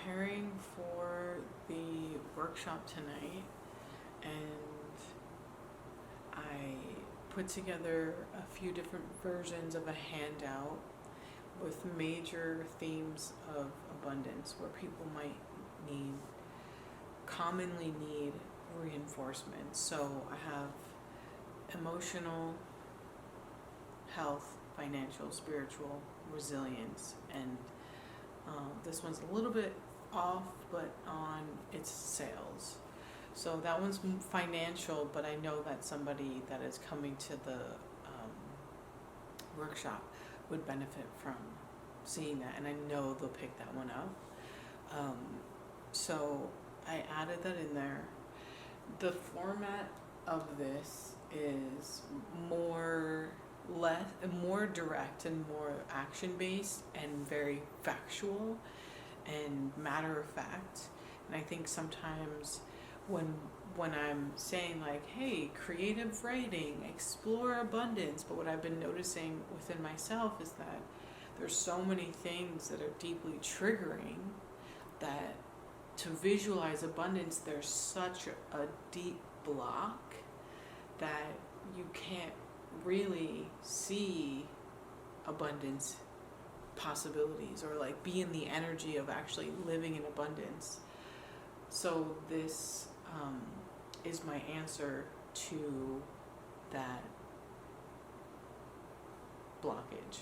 preparing for the workshop tonight, and I put together a few different versions of a handout with major themes of abundance where people might commonly need reinforcement. So I have emotional, health, financial, spiritual, resilience, and this one's a little bit off, but on its sales. So that one's financial, but I know that somebody that is coming to the workshop would benefit from seeing that, and I know they'll pick that one up. So I added that in there. The format of this is more direct and more action based and very factual and matter of fact. And I think sometimes when I'm saying like, hey, creative writing, explore abundance, but what I've been noticing within myself is that there's so many things that are deeply triggering that to visualize abundance, there's such a deep block that you can't really see abundance possibilities or like be in the energy of actually living in abundance. So this is my answer to that blockage.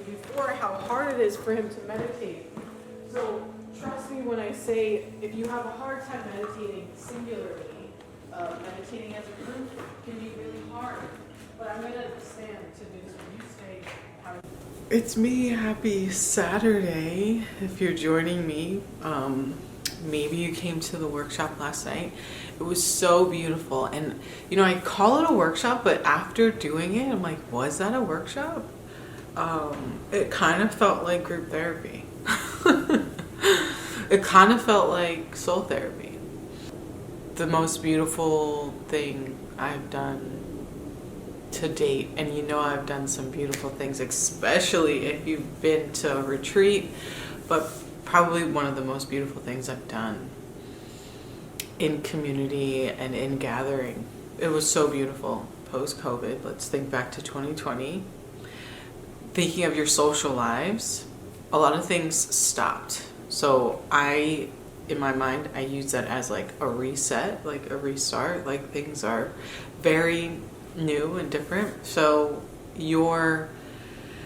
Before, how hard it is for him to meditate. So trust me when I say, if you have a hard time meditating singularly, meditating as a group can be really hard. But I'm gonna stand to do this when you say how. It's me. Happy Saturday. If you're joining me, maybe you came to the workshop last night. It was so beautiful, and I call it a workshop, but after doing it, I'm like, was that a workshop? It kind of felt like group therapy. It kind of felt like soul therapy. The most beautiful thing I've done to date, and I've done some beautiful things, especially if you've been to a retreat, but probably one of the most beautiful things I've done in community and in gathering. It was so beautiful post-COVID. Let's think back to 2020. Thinking of your social lives, a lot of things stopped. So in my mind, I use that as like a reset, like a restart, like things are very new and different. So you're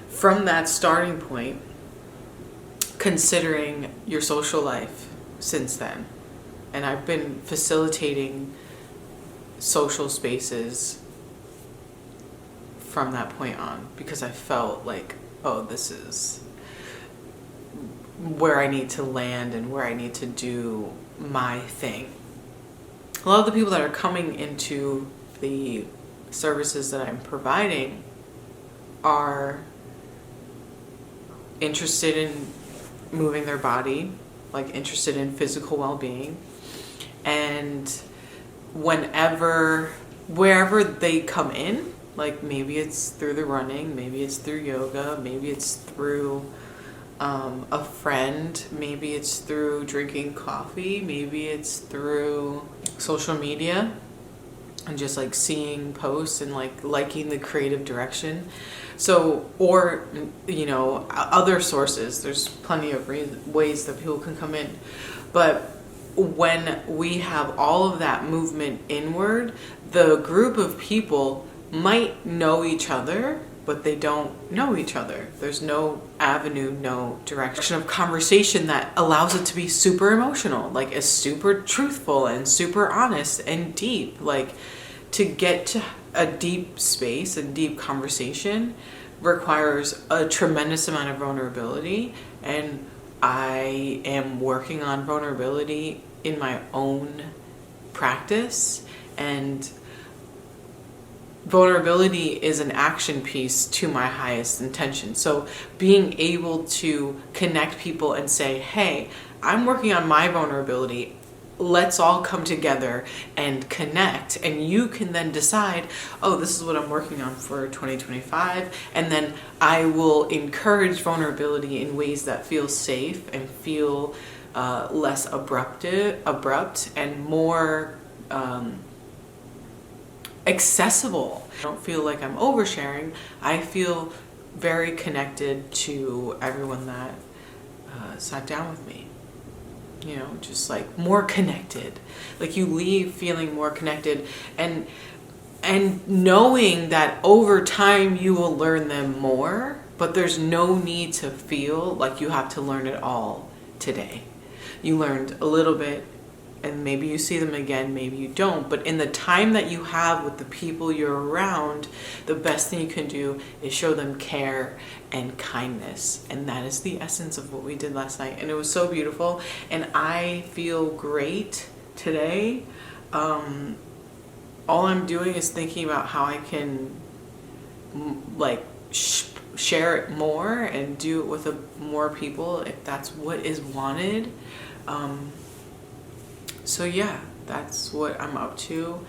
from that starting point, considering your social life since then. And I've been facilitating social spaces from that point on because I felt like, oh, this is where I need to land and where I need to do my thing. A lot of the people that are coming into the services that I'm providing are interested in moving their body, like interested in physical well-being, and wherever they come in, like maybe it's through the running, maybe it's through yoga, maybe it's through a friend, maybe it's through drinking coffee, maybe it's through social media and just like seeing posts and like liking the creative direction. So, or other sources, there's plenty of ways that people can come in. But when we have all of that movement inward, the group of people might know each other, but they don't know each other. There's no avenue, no direction of conversation that allows it to be super emotional, like it's super truthful and super honest and deep. Like to get to a deep space and deep conversation requires a tremendous amount of vulnerability, and I am working on vulnerability in my own practice, and vulnerability is an action piece to my highest intention. So being able to connect people and say, hey, I'm working on my vulnerability. Let's all come together and connect, and you can then decide, oh, this is what I'm working on for 2025, and then I will encourage vulnerability in ways that feel safe and feel less abrupt and more accessible. I don't feel like I'm oversharing. I feel very connected to everyone that sat down with me. You know, just like more connected. Like you leave feeling more connected and knowing that over time you will learn them more, but there's no need to feel like you have to learn it all today. You learned a little bit, and maybe you see them again, maybe you don't. But in the time that you have with the people you're around, the best thing you can do is show them care and kindness. And that is the essence of what we did last night. And it was so beautiful. And I feel great today. All I'm doing is thinking about how I can share it more and do it with more people if that's what is wanted. So yeah, that's what I'm up to.